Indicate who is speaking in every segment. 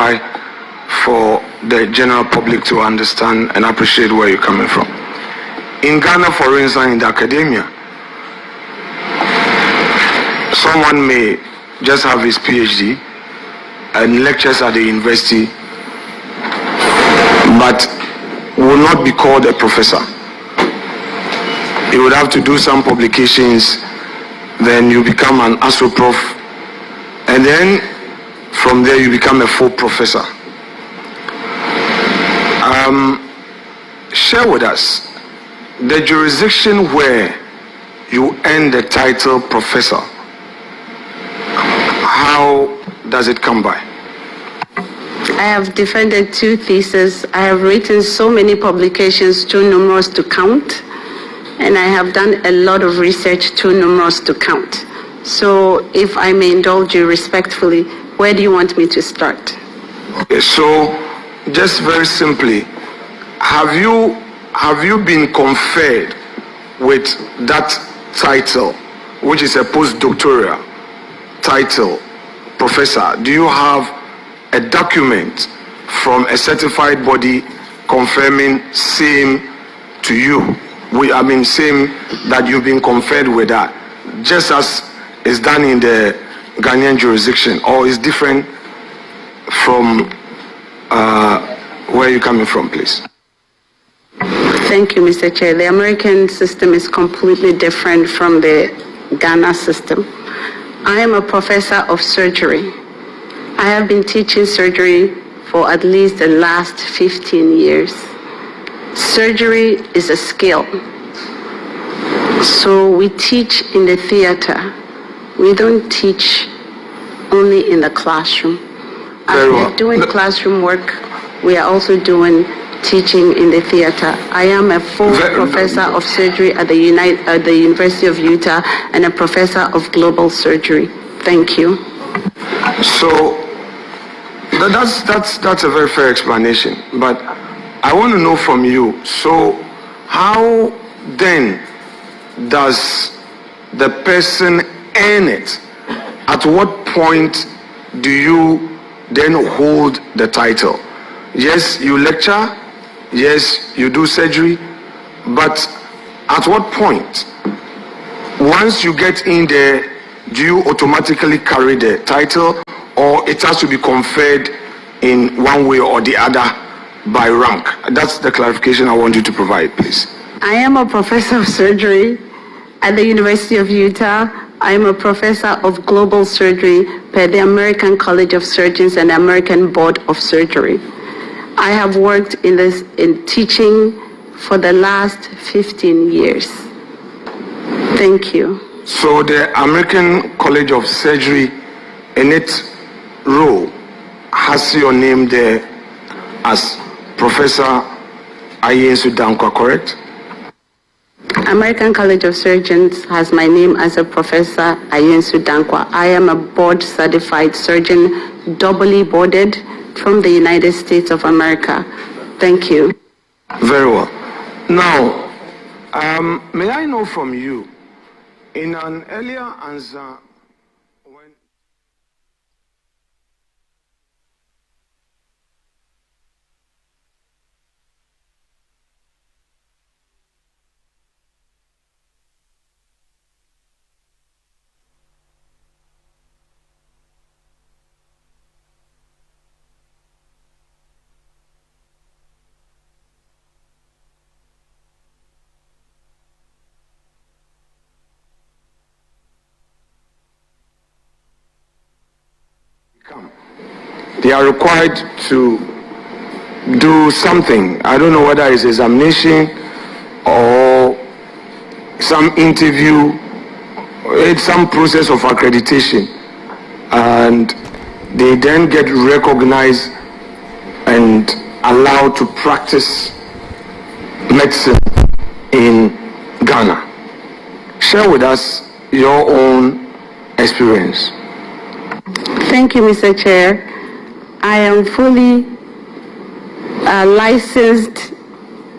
Speaker 1: try for the general public to understand and appreciate where you're coming from. In Ghana, for instance, in the academia, someone may just have his PhD and lectures at the university, but will not be called a professor. You would have to do some publications, then you become an astroprof, and then from there you become a full professor. Share with us the jurisdiction where you earn the title professor. How does it come by?
Speaker 2: I have defended 2 theses. I have written so many publications, too numerous to count, and I have done a lot of research, too numerous to count. So if I may indulge you respectfully, where do you want me to start?
Speaker 1: Okay, so just very simply, have you been conferred with that title, which is a postdoctoral title, professor? Do you have a document from a certified body confirming same to you? Same that you've been conferred with that, just as is done in the Ghanaian jurisdiction, or is different from where you're coming from, please?
Speaker 2: Thank you, Mr. Chair. The American system is completely different from the Ghana system. I am a professor of surgery. I have been teaching surgery for at least the last 15 years. Surgery is a skill. So we teach in the theater. We don't teach only in the classroom. As we are doing classroom work, we are also doing teaching in the theater. I am a full professor of surgery at the University of Utah and a professor of global surgery. Thank you.
Speaker 1: So that's a very fair explanation, but I want to know from you, so how then does the person earn it? At what point do you then hold the title? Yes, you lecture, yes, you do surgery, but at what point, once you get in there, do you automatically carry the title, or it has to be conferred in one way or the other by rank? That's the clarification I want you to provide, please.
Speaker 2: I am a professor of surgery at the University of Utah. I am a professor of global surgery per the American College of Surgeons and the American Board of Surgery. I have worked in teaching for the last 15 years. Thank you.
Speaker 1: So the American College of Surgery, in its role, has your name there as Professor Ayensu Dankwa, correct?
Speaker 2: American College of Surgeons has my name as a Professor Ayensu Dankwa. I am a board-certified surgeon, doubly boarded from the United States of America. Thank you.
Speaker 1: Very well. Now, may I know from you, in an earlier answer, when they are required to do something. I don't know whether it's examination or some interview. It's some process of accreditation, and they then get recognized and allowed to practice medicine in Ghana. Share with us your own experience.
Speaker 2: Thank you, Mr. Chair. I am fully licensed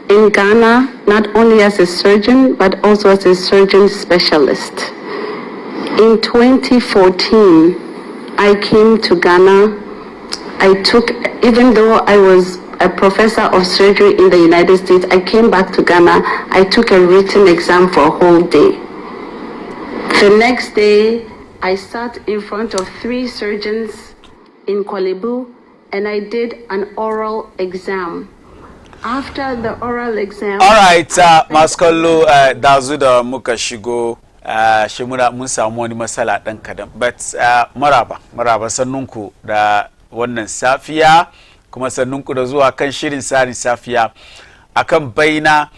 Speaker 2: in Ghana, not only as a surgeon, but also as a surgeon specialist. In 2014, I came to Ghana I took, even though I was a professor of surgery in the United States, I came back to Ghana. I took a written exam for a whole day. The next day, I sat in front of 3 surgeons in Kolebu, and I did an oral exam. After the oral exam...
Speaker 3: All right, Maskolo, Dazuda Mukashigo, Shimura Musa Moni Masala Dankadam. But Maraba Sanunku, da wannan safiya, kuma Sanunku da zuwa kan shirin Tsarin Safiya akan Baina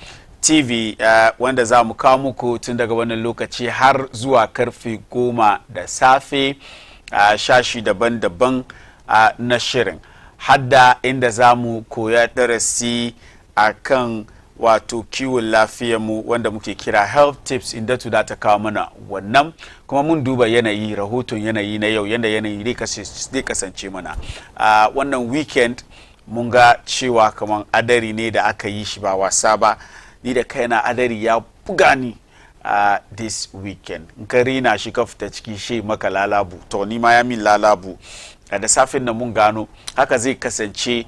Speaker 3: TV, wanda za mu kawo muku tun daga wannan lokaci har zuwa karfe 10 da safe, shashi daban-daban na shirin. Hadda inda za mu koya darasi akan wato kiwon lafiyarmu wanda muke kira health tips, inda da ta kawo mana wannan, kuma mun duba yanayi, rahoton yanayi na yau, yanda yanayi zai kasance mana. Wannan weekend mun ga cewa kaman adari ne da aka yi shi ba wasa ba. Ni da kaina adari ya buga ni this weekend. In ka rina shi ka fita ciki shi maka lalabu, to ni ma ya min lalabu. Da safin da mun gano haka zai kasance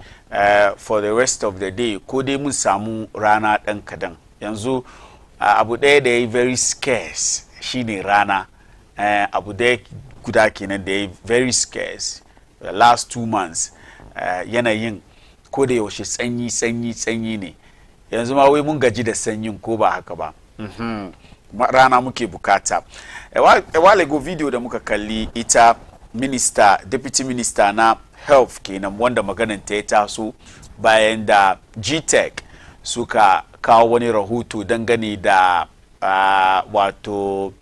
Speaker 3: for the rest of the day, ko dai mun samu rana dan kadan. Yanzu abu ɗaya da yayi very scarce shine rana. Abu ɗaya guda kenan da yayi very scarce the last 2 months. Yanayin ko da yaushe sanyi ne. Yanzu ma wai mun gaji da sanyin, ko ba haka ba. Rana muke bukata. Wale go video da muka kalli ita deputy minister na health kenan, wanda maganin ta ya taso bayan da GTech suka kawo wani rahoto dangane da wato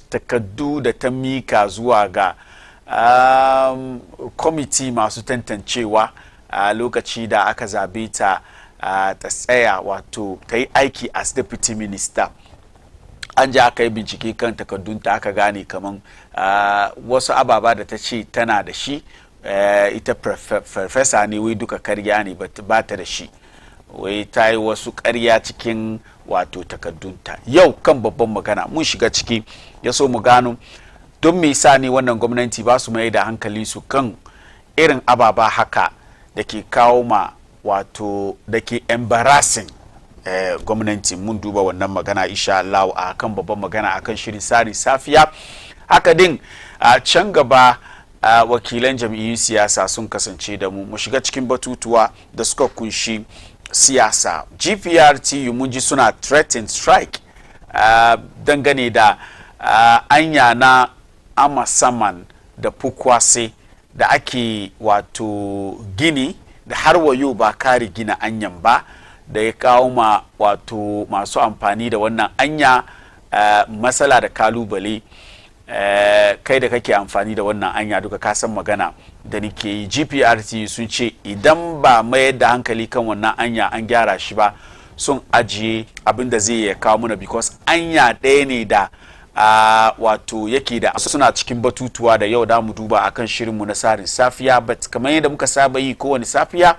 Speaker 3: takaddu da ta mika zuwa ga committee masu tantancewa a lokaci da aka zabe ta ta tsaya, wato ta yi aiki as deputy minister. An ji aka yi bincike kan takaddunta, aka gane kaman wasu ababa da ta ce tana da shi, ita farfesa ne, wai duka karya ne, ba ta da shi, wai ta yi wasu karya cikin wato takaddunta. Yau kan babban magana mun shiga ciki, ya so mu gano don me yasa ne wannan gwamnati ba su mai da hankali su kan irin ababa haka da ke kawo ma wato da ke embarrassing gwamnati. Mun duba wannan magana insha Allah a kan babban magana akan shirin Tsarin Safiya. Haka din can gaba wakilan jam'iyyun siyasa sun kasance da mu shiga cikin batutuwa da suka kunshi siyasa. GPRTU mun ji suna threatened strike dangane da anya na Amasaman da Pukwase da ake wato gini da har wayo ba kare gina anyan ba, da ya kawo ma wato masu amfani da wannan anya matsala da kalubale. Kai da kake amfani da wannan anya duka ka san magana da nake yi. GPRT sun ce idan ba mayar da hankali kan wannan anya an gyara shi ba, sun ajiye abin da zai kawo muna, because anya ɗaya ne da wato yake da suna cikin batutuwa da yau da mu duba akan shirinmu na Tsarin Safiya. But kamar yadda muka saba yi kowane safiya,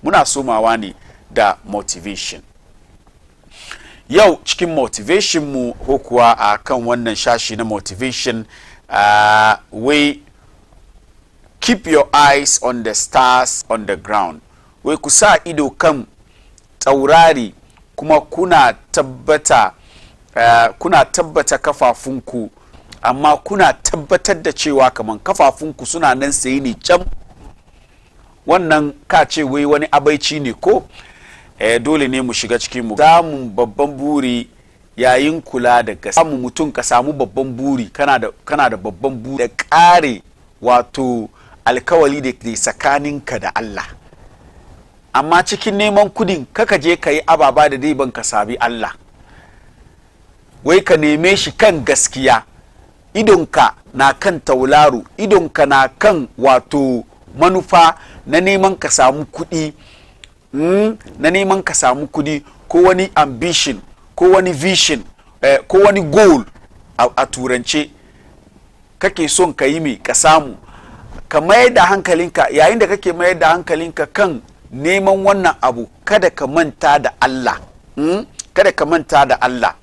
Speaker 3: muna somawa ne da motivation. Yau cikin motivation mu, ko kuwa a kan wannan shashi na motivation, we keep your eyes on the stars on the ground. Wai ku sa ido kan taurari, kuma kuna tabbata kafafunku, amma kuna tabbatar da cewa kaman kafafunku suna nan sai ne can. Wannan ka ce wai wani abaici ne ko? Dole ne mu shiga cikin mu samun babban buri yayin kula da gaskiya. Samu mutum ka samu babban buri, kana da babban buri da kare wato alkawali da ke tsakaninka da Allah. Amma cikin neman kudin kaka je ka yi ababa da dai ban ka sabi Allah. Wai ka neme shi kan gaskiya, idonka na kan taularu, idonka na kan wato manufa na neman ka samu kudi, na neman ka samu kudi, ko wani ambition, ko wani vision, ko wani goal a turance kake son ka yi mai ka samu. Ka mayar da hankalinka, yayin da kake mayar da hankalinka kan neman wannan abu, kada ka manta da Allah. Kada ka manta da Allah.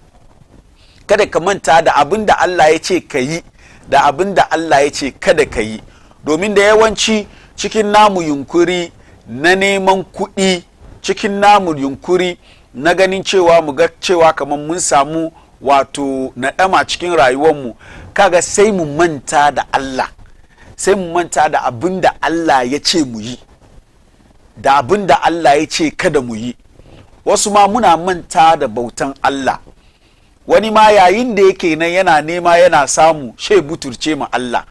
Speaker 3: Kada ka manta da abin da Allah ya ce ka yi, da abin da Allah ya ce kada ka yi. Domin da yawanci cikin namu yunkuri na neman kuɗi, cikin namu yunkuri na ganin cewa mu ga cewa kamar mun samu wato naɗama cikin rayuwarmu, kaga sai mu manta da Allah, sai mu manta da abin da Allah ya ce mu yi da abin da Allah ya ce kada mu yi. Wasu ma muna manta da bautan Allah, wani ma yayin da yake nan yana nema yana samu she buturce ma Allah,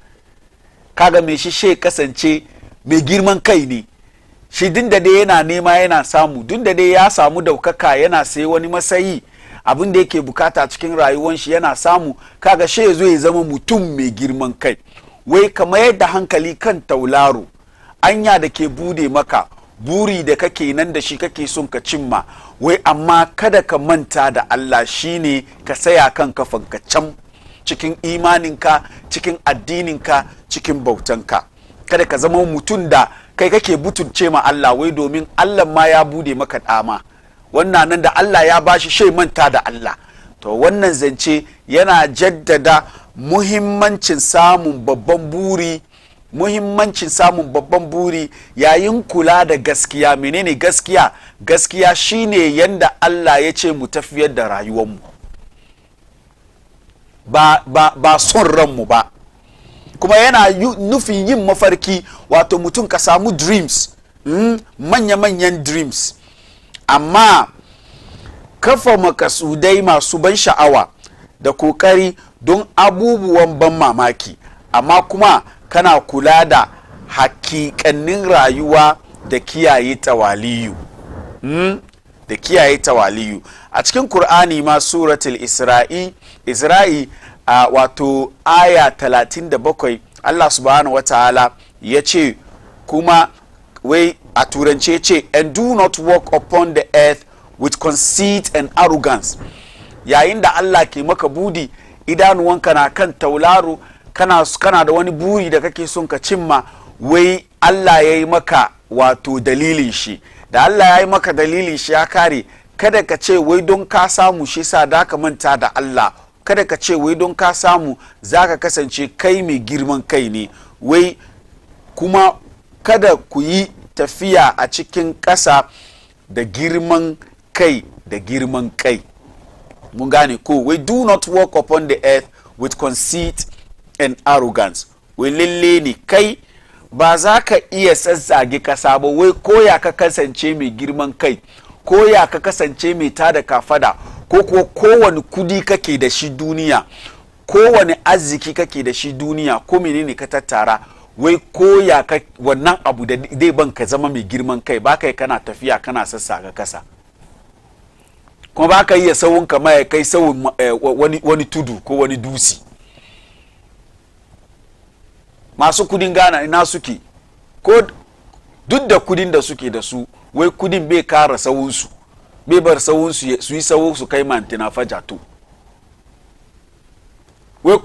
Speaker 3: kaga me shi she kasance mai girman kai ne shi, din da dai yana nema yana samu, din da dai ya samu daukaka yana sai wani masayi abin da yake bukata cikin rayuwar shi yana samu, kaga she zo ya zama mutum mai girman kai. Wai kamar yadda hankali kan taularo anya da ke bude maka buri da kake nan da shi kake son ka cimma, wai amma kada ka manta da Allah, shine ka saya kan kafanka can cikin imaninka, cikin addininka, cikin bautanka. Kada ka zama mutum da kai kake butulce ma Allah, wai domin Allah ma ya bude maka dama, wannan nan da Allah ya bashi shai manta da Allah. To wannan zance yana jaddada muhimmancin samun babban buri, muhimmancin samun babban buri yayin kula da gaskiya. Menene gaskiya? Gaskiya shine yanda Allah ya ce mu tafiyar da rayuwarmu, ba son ranmu ba. Kuma yana nufin yin mafarki, wato mutum ka samu dreams, manya-manyan dreams, amma kafa makasudai masu ban sha'awa da kokari don abubuwan ban mamaki, amma kuma kana kula da hakikannin rayuwa da kiyaye tawaliyu. Da kiyaye tawaliyu a cikin Kur'ani ma suratul Isra'i wato aya 37 Allah subhanahu wataala ya ce, kuma wai a turance ce, and do not walk upon the earth with conceit and arrogance. Yayin da Allah ke maka budi, idanuwanka na kan taularo, kana da wani buri da kake son ka cimma, wai Allah ya yi maka wato dalilin shi, da Allah ya yi maka dalilin shi ya kare, kada ka ce wai don ka samu shi sa da ka manta da Allah, kada ka ce wai don ka samu za ka kasance kai mai girman kai ne, wai kuma kada ku yi tafiya a cikin ƙasa da girman kai da girman kai. Mun gane ko? Wai do not walk upon the earth with conceit and arrogance. Wai lalle ne kai ba za ka iya sassage kasa ba, wai koya ka kasance mai girman kai, koya ka kasance mai tada kafada, ko kuwa kowane kudi kake da shi duniya, kowane arziki kake da shi duniya, ko menene ka tattara, wai koya ka wannan abu da dai ban ka zama mai girman kai, ba kai kana tafiya kana sassaga kasa, kuma ba ka iya sawun kama ya kai sawun wani tudu ko wani dusi. Masu kudin Ghana ina suke? Ko duk da kudin da suke da su, wai kudin bai kara sawunsu, bai bar sawunsu su yi sawu su kai mantina fajato. Wai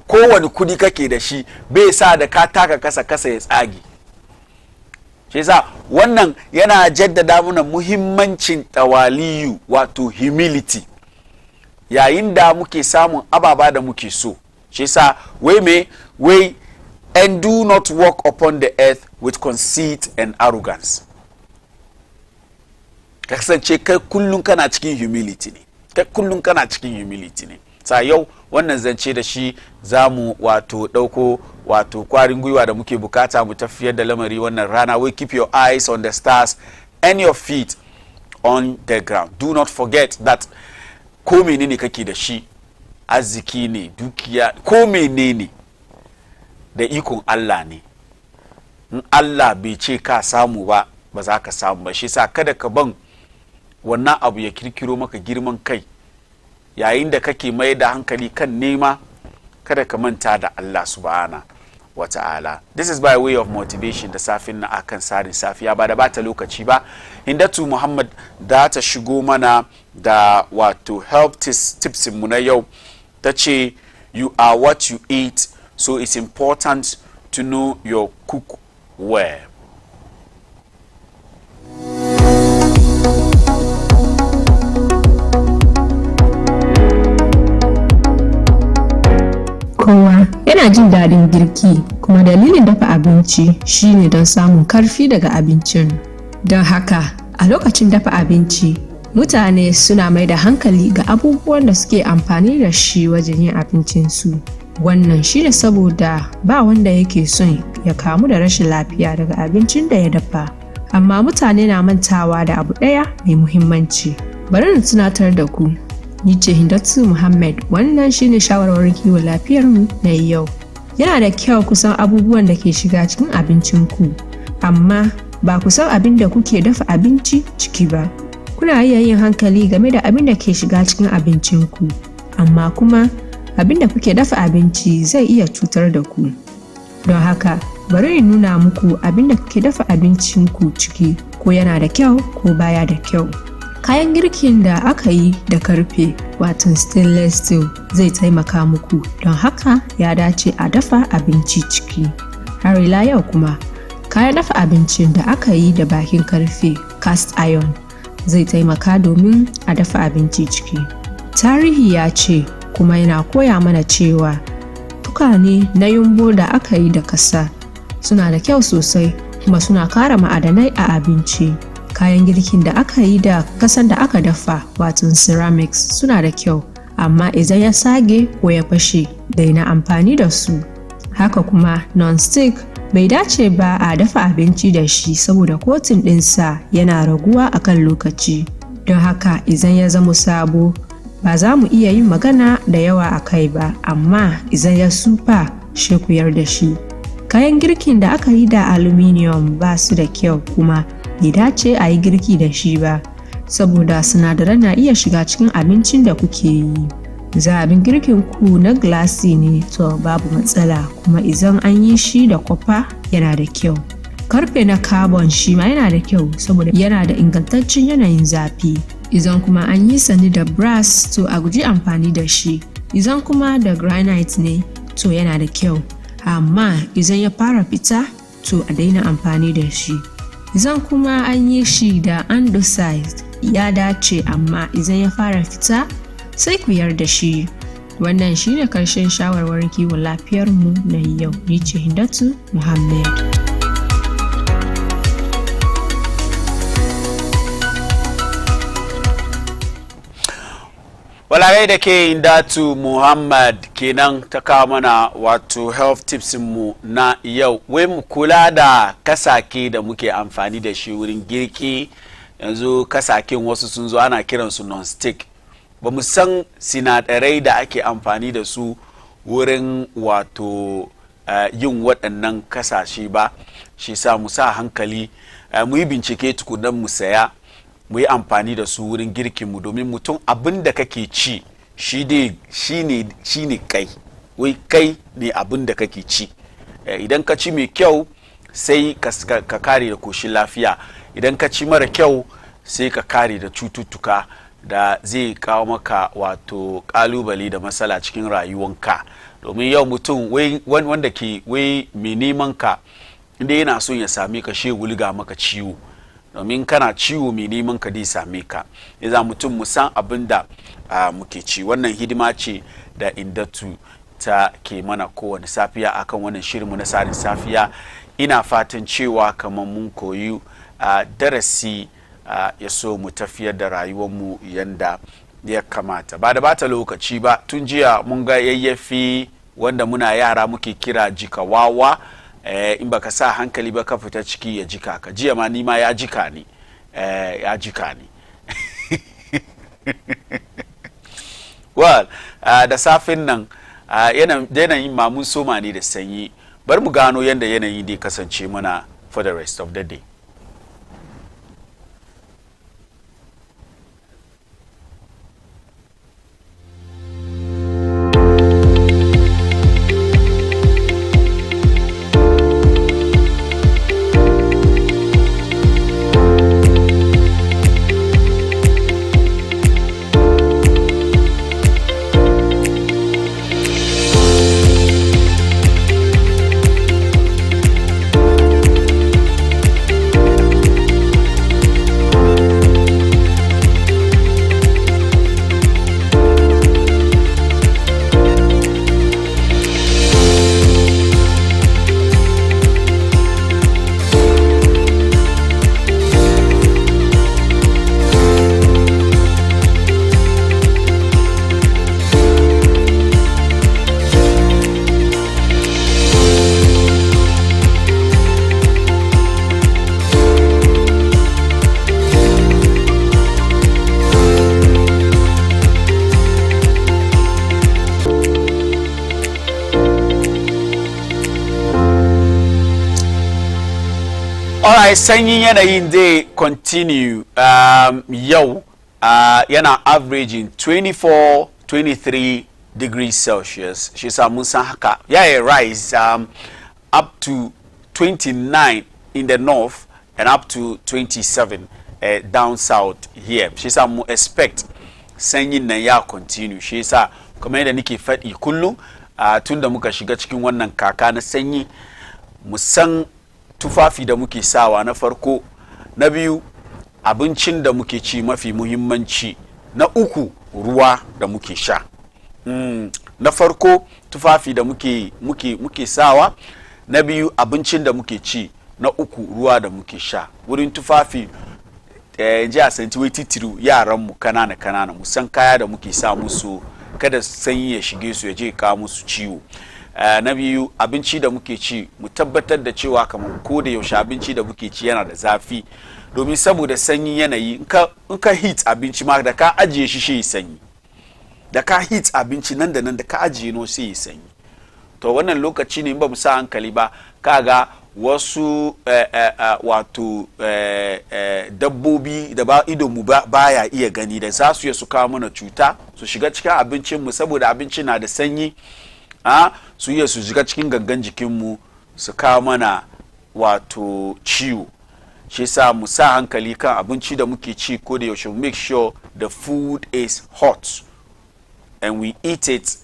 Speaker 3: kowane kudi kake da shi bai sa da ka taka kasa ya tsage. Shi yasa wannan yana jaddada mana muhimmancin tawaliyu, wato humility, yayin da muke samun ababa da muke so. Shi yasa wai and do not walk upon the earth with conceit and arrogance. Ka kasance kai kullum kana cikin humility ne, kai kullum kana cikin humility ne. Sa yau wannan zance da shi zamu wato dauko wato kwarin gwiwa da muke bukata mu tafiyar da lamari wannan rana. We keep your eyes on the stars and your feet on the ground. Do not forget that ko menene kake da shi, arziki ne, dukiya, ko menene da ikon Allah ne. In Allah bai ce ka samu ba, ba za ka samu ba. Shi sa kada ka ban wannan abu ya kirkiro maka girman kai yayin da kake mai da hankali kan nema, kada ka manta da Allah subhanahu wa ta'ala. This is by way of motivation da safin na akan Tsarin Safiya, ba da bata lokaci ba. Hindatu Muhammad da ta shigo mana da wato help tips mu na yau. Ta ce, you are what you eat, so it's important to know your cookware.
Speaker 4: Kowa yana Ina jin daɗin girki, kuma dalilin dafa abinci shine don samun karfi daga abincin. Don haka, a lokacin dafa abinci, mutane suna mai da hankali ga abubuwan da suke amfani da shi wajen yin abincinsu. Wannan shine saboda ba wanda yake son ya kamu da rashin lafiya daga abincin da ya dafa. Amma mutane na mantawa da abu ɗaya mai muhimmanci. Bari na tunatar da ku. Ni ce Hindatu Muhammad, wannan shine shawarwarin kiwon lafiyarmu na yau. Yana da kyau kusan abubuwan da ke shiga cikin abincinku, amma ba ku san abin da kuke dafa abinci ciki ba. Kuna iya yin hankali game da abin da ke shiga cikin abincinku, amma kuma abin da kuke dafa abinci zai iya cutar da ku. Don haka, bari in nuna muku abin da kuke dafa abincinku ciki, ko yana da kyau ko baya da kyau. Kayan girkin da aka yi da karfe, wato stainless steel, zai taimaka muku, don haka ya dace a dafa abinci ciki. Har ila yau kuma, kayan dafa abincin da aka yi da bakin karfe, cast iron, zai taimaka domin a dafa abinci ciki. Tarihi ya ce, kuma yana koya mana cewa tukwane na yumbo da aka yi da kasa suna da kyau sosai, kuma suna kara ma'adanai a abinci. Kayan girkin da aka yi da kasan da aka dafa, wato ceramics, suna da kyau, amma idan ya sage ko ya fashe, daina amfani da su. Haka kuma non-stick bai dace ba a dafa abinci da shi, saboda kotin ɗinsa yana raguwa akan lokaci. Don haka idan ya zama sabo, ba za mu iya yin magana da yawa a kai ba, amma idan ya sufa, shi ku yarda shi. Kayan girkin da aka yi da aluminium ba su da kyau, kuma bai dace a yi girki da shi ba, saboda sinadaran na iya shiga cikin abincin da kuke yi. Zaɓin girkin ku na glassy ne, to babu matsala, kuma idan an yi shi da kwafa yana da kyau. Karfe na carbon shi ma yana da kyau, saboda yana da ingantaccen yanayin zafi. Idan kuma an yi sani da brass, to a guji amfani da shi. Idan kuma da granite ne, to yana da kyau, amma idan ya fara fita, to a daina amfani da shi. Idan kuma an yi shi da andesite, ya dace, amma idan ya fara fita, sai ku yarda shi. Wannan shine karshen shawarwarin kiwon lafiyarmu na yau. Ni ce Hindatu Muhammad.
Speaker 3: Walagai da ke Hindatu Muhammad kenan ta kawo mana wato health tips mu na yau. Wai mu kula da kasake da muke amfani da shi wurin girki. Yanzu kasaken wasu sun zo ana kiransu non-stick. Ba mu san sinadarai da ake amfani da su wurin wato yin waɗannan kasashe ba. Shi sa mu sa hankali, mu yi bincike tukunan mu saya, mu yi amfani da su wurin girkinmu, domin mutum abin da kake ci shi ne kai. Wai kai ne abin da kake ci. Idan ka ci mai kyau, sai ka kare da koshin lafiya. Idan ka ci mara kyau, sai ka kare da cututtuka da zai kawo maka wato kalubale da matsala cikin rayuwanka. Domin yau mutum wanda ke wai mai neman ka, inda yana son ya same ka, shi wulga maka ciwo. Domin kana ciwo mai neman ka dai same ka. Iza mutum mu san abin da muke ci. Wannan hidima ce da Hindatu ta ke mana kowane safiya akan wannan shirinmu na Tsarin Safiya. Ina fatan cewa kamar mun koyi darasi ya so mu tafiyar da rayuwarmu yanda ya kamata. Ba da bata lokaci ba, tun jiya mun ga yayyafi wanda muna yara muke kira jikawawa. In baka sa hankali ba ka fita ciki ya jika ka. Jiya ma ni ma ya jika ni. Ya jika ni. Well, da safin nan yanayin mamun soma ne da sanyi. Bari mu gano yadda yanayi dai kasance mana for the rest of the day. sanyin yanayin zai continue yau yana averaging 24-23 degrees Celsius. Shi sa mun san haka ya rise up to 29 in the north and up to 27 down south here. Shi sa mu expect sanyin nan ya continue. Shi sa kamar yadda nake faɗi kullum tun da muka shiga cikin wannan kaka na sanyi, mu san tufafi da muke sawa na farko, na biyu abincin da muke ci mafi muhimmanci, na uku ruwa da muke sha. Na farko tufafi da muke sawa, na biyu abincin da muke ci, na uku ruwa da muke sha. Wurin tufafi ji a santi wai titiru yaran mu kanana mu san kaya da muke sa musu kada sanyi ya shige su ya je ka musu ciwo. Na biyu abinci da muke ci mu tabbatar da cewa kamar ko da yaushe abinci da muke ci yana da zafi, domin saboda sanyi yanayi in ka heat abinci ma da ka ajiye shi sanyi, da ka heat abinci nan da nan da ka ajiye no sai sanyi. To wannan lokaci ne in ba mu sa hankali ba kaga wasu wato dabbobi da ba idon mu baya iya gani da za su su kawo mana cuta su shiga cikin abincin mu saboda abinci na da sanyi, su iya su shiga cikin gangan jikin mu su kawo mana wato ciwo. Shi sa mu sa hankali kan abinci da muke ci ko da yaushe, make sure the food is hot and we eat it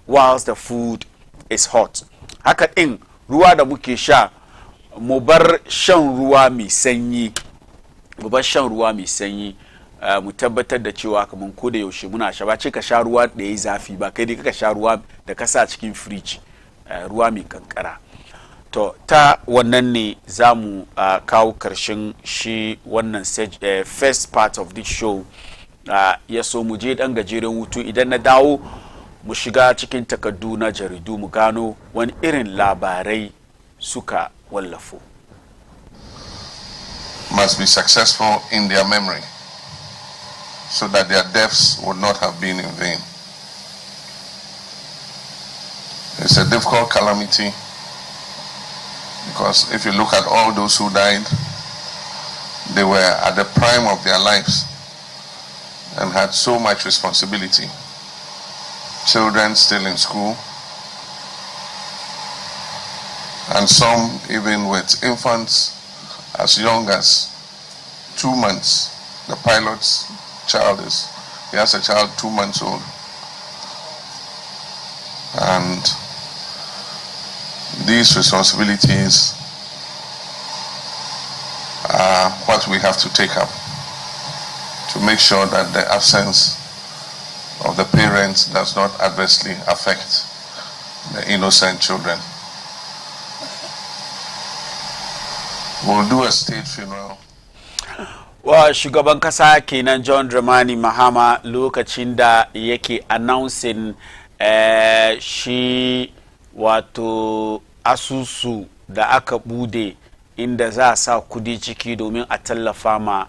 Speaker 3: whilst the food is hot. Haka din ruwa da muke sha, mu bar shan ruwa mai sanyi, mu tabbatar da cewa kaman ko da yaushe muna sha, ba ce ka sha ruwa da yayi zafi ba, kai dai ka sha ruwa da ka sa cikin fridge, ruwa mai kankara. To ta wannan ne za mu kawo karshen shi wannan first part of this show. Ya so mu je dan gajeren hutu, idan na dawo mu shiga cikin takardu na jaridu mu gano wani irin labarai suka wallafo.
Speaker 5: Must be successful in their memory so that their deaths would not have been in vain. It's a difficult calamity because if you look at all those who died, they were at the prime of their lives and had so much responsibility. Children still in school, and some even with infants as young as 2 months. The pilot's child he has a child 2 months old. And these responsibilities are what we have to take up to make sure that the absence of the parents does not adversely affect the innocent children. We'll do a state funeral.
Speaker 3: Wa shugaban kasa kenan John Dramani Mahama lokacin da yake announcing shi wato asusu da aka bude inda za a sa kudi ciki domin a tallafa ma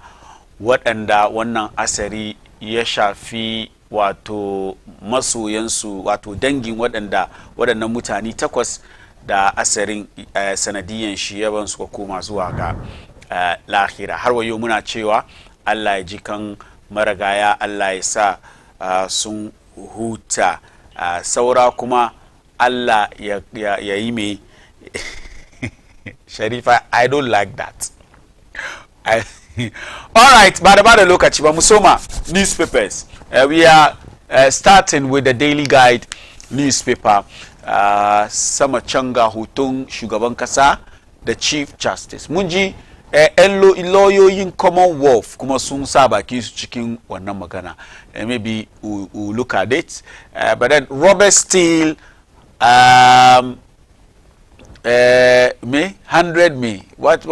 Speaker 3: waɗanda wannan asari ya shafi, wato masoyansu, wato dangin waɗannan mutane 8 da asarin sanadiyan shi yaban suka koma zuwa ga lahira. Har wayo muna cewa Allah ya ji kan maragaya, Allah ya sa sun huta, saura kuma Allah ya yi mai Sharifa, I don't like that. Alright, ba da lokaci ba mu soma newspapers. We are starting with the Daily Guide newspaper. Sama canga hoton shugaban kasa da Chief Justice. Mun ji lauyoyin Commonwealth kuma sun sa baki su cikin wannan magana. Maybe we'll look at it. But then Robert Steele, 100 me. What's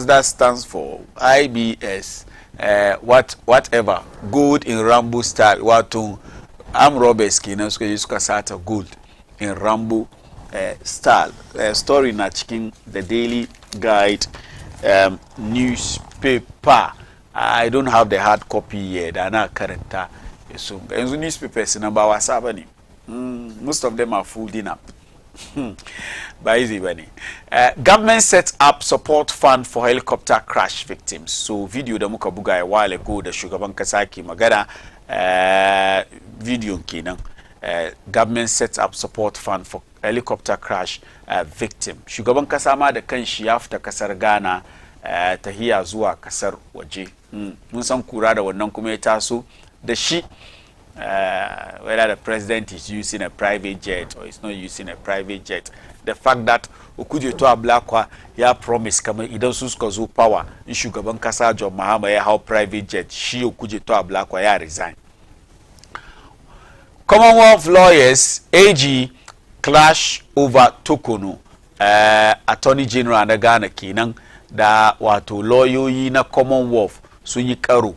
Speaker 3: that stands for? IBS. Whatever. Gold in Rambo style. Wato Roberts kenan suka sata gold in Rambo style. Story na cikin the Daily Guide newspaper. I don't have the hard copy yet. Ana karanta. So yanzu newspapers na ba wasa bane. Most of them are folding up. Baizi bani. Government sets up support fund for helicopter crash victims. So video da muka buga a while ago da shugaban kasa ke magana video kenan. Government sets up support fund for helicopter crash victim. Shugaban kasa ma da kanshi ya fita kasar Ghana tahiya zuwa kasar waje. Mun san kura da wannan kuma ya taso da shi whether the president is using a private jet or is not using a private jet. The fact that Okudjo to Ablakwa ya promise kama idan su suka zo power in shugaban kasa John Mahama ya hau private jet shi Okudjo to Ablakwa ya resign. Commonwealth lawyers AG clash over Tokono. Attorney General na Ghana kenan da wato lauyoyi na Commonwealth sun yi karo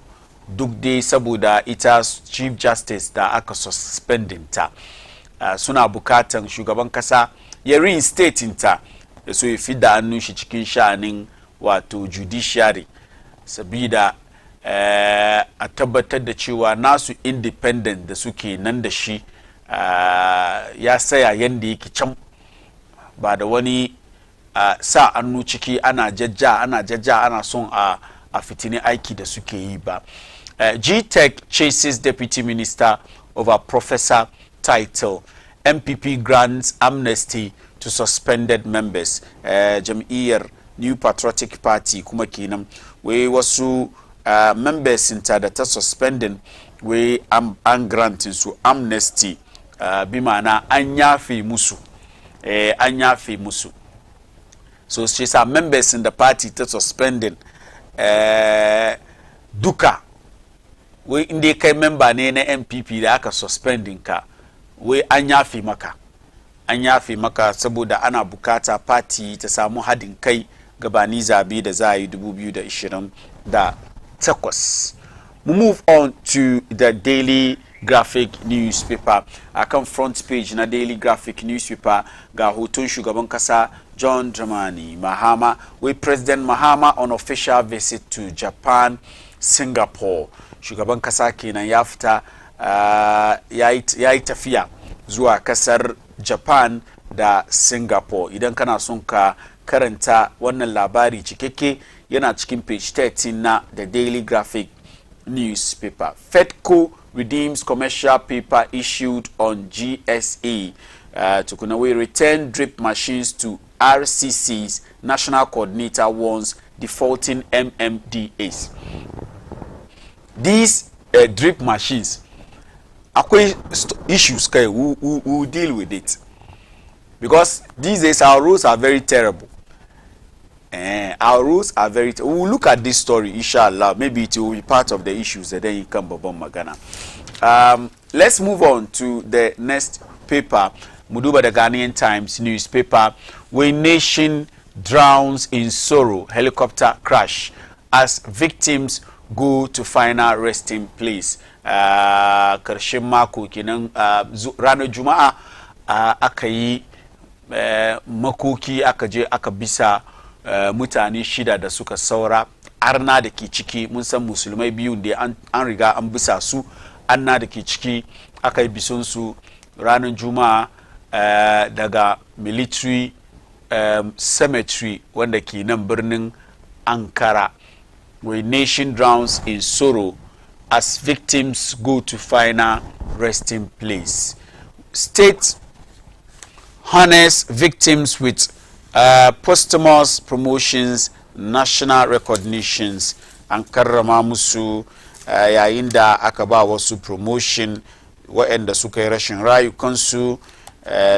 Speaker 3: duk dai saboda ita Chief Justice da aka suspending ta. Suna bukatan shugaban kasa ya reinstating ta da so ya fida hannun shi cikin sha'anin wato judiciary sabida a tabbatar da cewa nasu independent da suke nan da shi ya saya yanda yake can ba da wani sa hannu ciki ana jajja ana son a fitini aiki da suke yi ba. G-Tech chases Deputy Minister over Professor title. MPP grants amnesty to suspended members. Jam'iyyar New Patriotic Party kuma kenan wai wasu members inta da ta suspending wai an granting su amnesty bi ma'ana an yafe musu. An yafe musu. So she said members in the party ta suspending duka wai inda kai member ne na MPP da aka suspending ka wai an yafe maka saboda ana bukata party ta samu hadin kai gabani zabe da za a yi 2028. We move on to the Daily Graphic newspaper. Akan front page na Daily Graphic newspaper ga hoton shugaban kasa John Dramani Mahama with President Mahama on official visit to Japan, Singapore. Shugaban kasa kenan ya fita ya yi tafiya zuwa kasar Japan da Singapore. Idan kana son ka karanta wannan labari cikakke yana cikin page 13 na the Daily Graphic newspaper. Fedco redeems commercial paper issued on GSA. Tukuna we return drip machines to RCC's national coordinator warns defaulting MMDAs. These drip machines, akwai issues kai we deal with it because these days our roads are very terrible. Our rules are very we will look at this story inshallah. Maybe it will be part of the issues that then you come babban magana. Let's move on to the next paper. Muduba the Ghanaian Times newspaper. Where nation drowns in sorrow, helicopter crash as victims go to final resting place. Karshen mako kenan ranar Juma'a aka yi makoki aka je aka bisa mutane shida da suka saura arna da ke ciki. Mun san musulmai biyu da an riga an bisa su, anna da ke ciki aka yi bison su ranar Juma'a daga military cemetery wanda ke nan birnin Ankara. Where nation drowns in sorrow as victims go to final resting place. State honors victims with posthumous promotions, national recognitions. An karrama musu yayin da aka ba wasu promotion waɗanda suka yi rashin rayukansu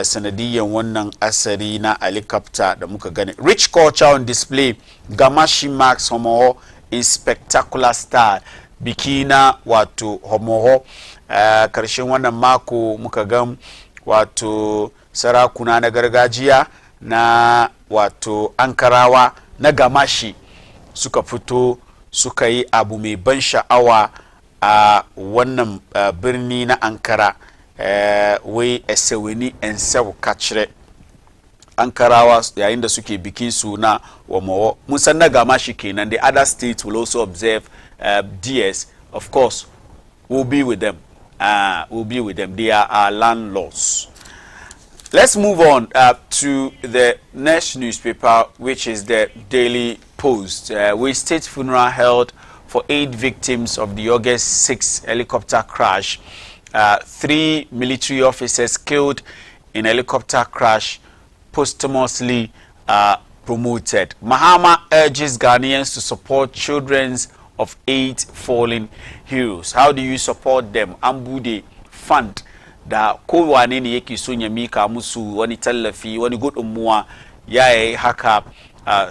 Speaker 3: sanadiyan wannan asari na helicopter da muka gani. Rich culture on display. Gamashi marks Homoho in spectacular style. Biki na wato Homoho karshen wannan mako muka gan wato sarakuna na gargajiya na wato Ankarawa na Gamashi suka fito suka yi abu mai ban sha'awa a wannan birni na Ankara. Wai eseweni ensew kachre Ankarawa yayin da suke bikin su na Homoho. Mun san na Gamashi kenan. The other states will also observe DS. Of course, we'll be with them. We'll be with them. They are our landlords. Let's move on to the next newspaper, which is the Daily Post. With state funeral held for 8 victims of the August 6 helicopter crash. 3 military officers killed in helicopter crash posthumously promoted. Mahama urges Ghanaians to support children of 8 fallen heroes. How do you support them? Ambude Fund da kowane ne yake so ya mika musu wani tallafi wani gudunmuwa ya haka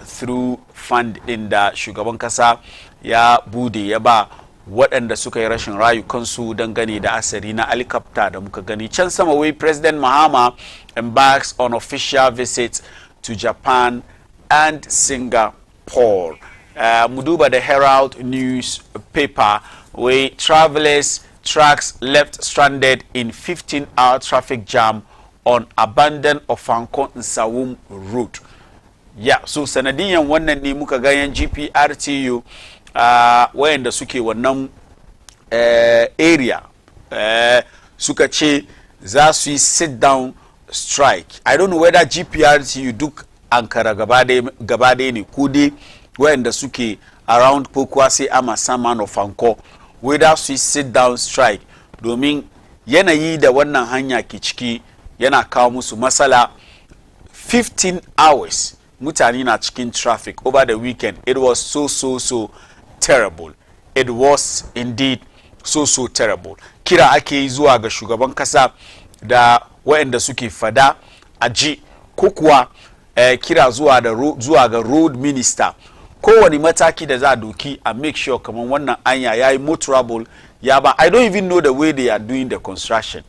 Speaker 3: through fund din da shugaban kasa ya bude ya ba waɗanda suka yi rashin rayukansu dangane da asari na helicopter da muka gani can sama. Wai President Mahama embarks on official visits to Japan and Singapore. Muduba the Herald newspaper where travelers trucks left stranded in 15-hour traffic jam on abandoned Ofanko Nsawum road. Yeah, so sanadiyan wannan ne muka ganyen GPRTU wayanda suke wannan area suka ce za su yi sit down strike. I don't know whether GPRTU duk Ankara gabade ne ko dai wayanda suke around Pokwase ama Saman Ofanko whether su sit down strike domin yanayi da wannan hanya ke ciki yana kawo musu matsala. 15 hours mutane na cikin traffic over the weekend. It was so terrible. It was indeed so terrible. Kira ake yi zuwa ga shugaban kasa da waɗanda suke fada aji ko kuwa kira zuwa ga road minister kowane mataki da za doki and make sure kaman wannan anya yayi motorable ya ba. I don't even know the way they are doing the construction.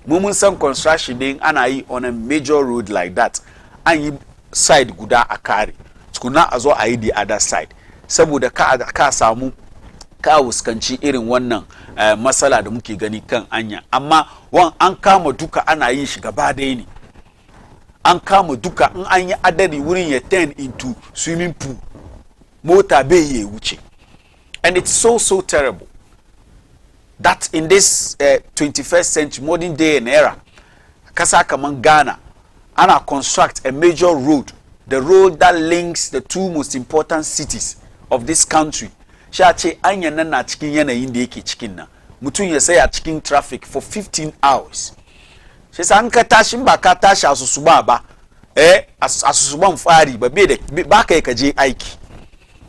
Speaker 3: Mun san construction din ana yi on a major road like that an yi side guda a kare tukuna a zo a yi the other side saboda ka samu ka wuskanci irin wannan matsala da muke gani kan anya. Amma an kama duka ana yin shi gaba ɗaya ne, an kama duka in an yi adari wurin ya turn into swimming pool mota bai yi wuce. And it's so terrible that in this 21st century modern day and era kasa kaman Ghana ana construct a major road, the road that links the 2 most important cities of this country. Sha ce anya nan na cikin yanayin da yake cikin nan mutum ya saya cikin traffic for 15 hours. Shi sa an ka tashi ba ka tashi asusuba ba asusuban fari ba kai ka je aiki.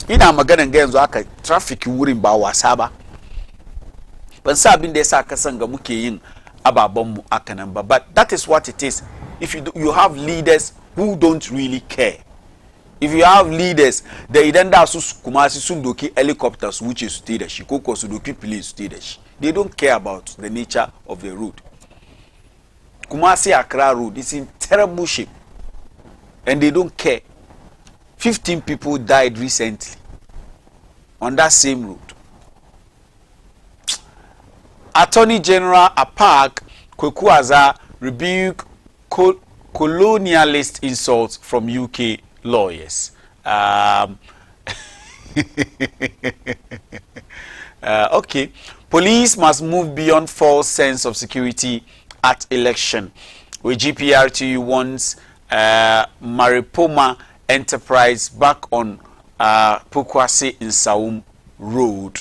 Speaker 3: Ina maganan ga yanzu aka traffic wurin ba wasa ba. Ban sa abin da yasa kasan ga muke yin ababan mu aka nan ba, but that is what it is. If you have leaders who don't really care, if you have leaders da idan da su kuma sun doki helicopters wuce su te da shi ko su doki police su te da shi, they don't care about the nature of the road. Kumasi Accra road is in terrible shape and they don't care. 15 people died recently on that same road. Attorney General Apak Kwekuaza rebuke colonialist insults from UK lawyers. Okay. Police must move beyond false sense of security at election. With GPRTU wants Maripoma Enterprise back on Pokwase in Saum Road.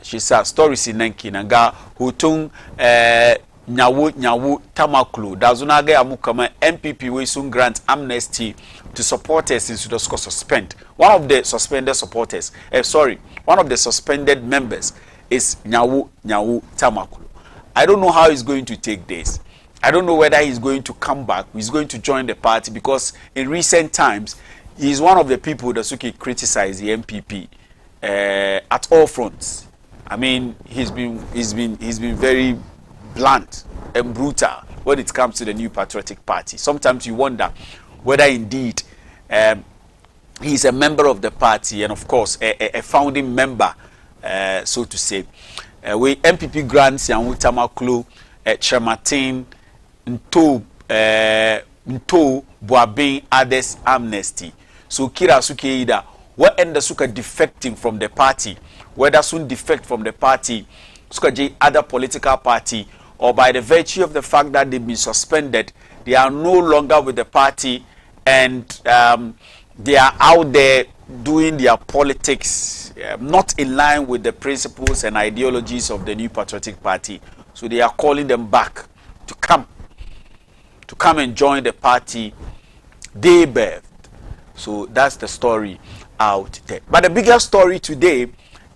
Speaker 3: She said stories in Nanki Nanga Hutung nyawu tamaklu dazunaga amukama MPP we soon grant amnesty to supporters in Sudosko suspend. One of the suspended supporters, one of the suspended members is nyawu tamaklu. I don't know how he's going to take this. I don't know whether he's going to come back, he's going to join the party, because in recent times he's one of the people that Suki criticize the MPP at all fronts. I mean, he's been very blunt and brutal when it comes to the New Patriotic Party. Sometimes you wonder whether indeed he's a member of the party and of course a founding member, so to say. We MPP grants Yanwu Tamaklo, Chematin, Nto Boabin others amnesty. So Kira Sukeida, what end the Suka defecting from the party, whether soon defect from the party, Suka J other political party, or by the virtue of the fact that they've been suspended, They are no longer with the party, and they are out there doing their politics, not in line with the principles and ideologies of the New Patriotic Party. So they are calling them back to come and join the party they birthed. So that's the story out there. But the bigger story today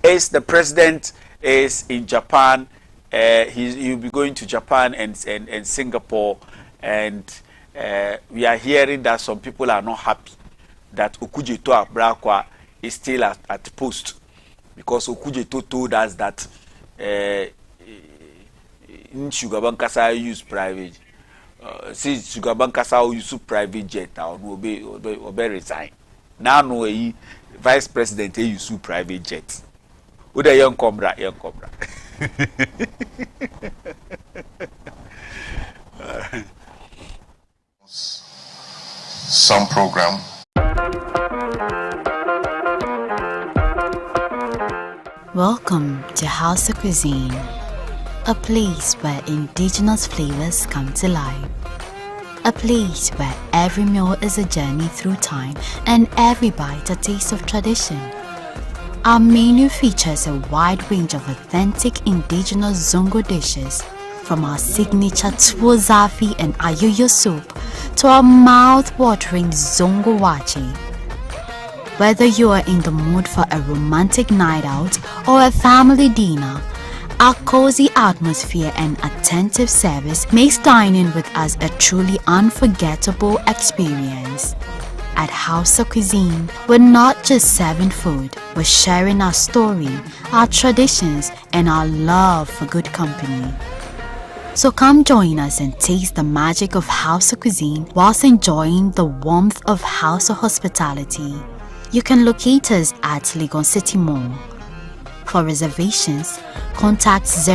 Speaker 3: is the president is in Japan. He'll be going to Japan and Singapore, and we are hearing that some people are not happy that Okujeto Abrakwa is still at post, because Okujeto told us that in Sugabankasa use private. Since Sugabankasa use private jet, or be resign. Now no vice president use private jet. Uda young cobra.
Speaker 5: Some program.
Speaker 6: Welcome to House of Cuisine, a place where indigenous flavors come to life. A place where every meal is a journey through time and every bite a taste of tradition. Our menu features a wide range of authentic indigenous Zongo dishes, from our signature Tuwo Zafi and Ayoyo soup to our mouth-watering Zongo Wache. Whether you are in the mood for a romantic night out or a family dinner, our cozy atmosphere and attentive service makes dining with us a truly unforgettable experience. At House of Cuisine, we're not just serving food, we're sharing our story, our traditions, and our love for good company. So come join us and taste the magic of House of Cuisine whilst enjoying the warmth of House of Hospitality. You can locate us at Legon City Mall. For reservations, contact 0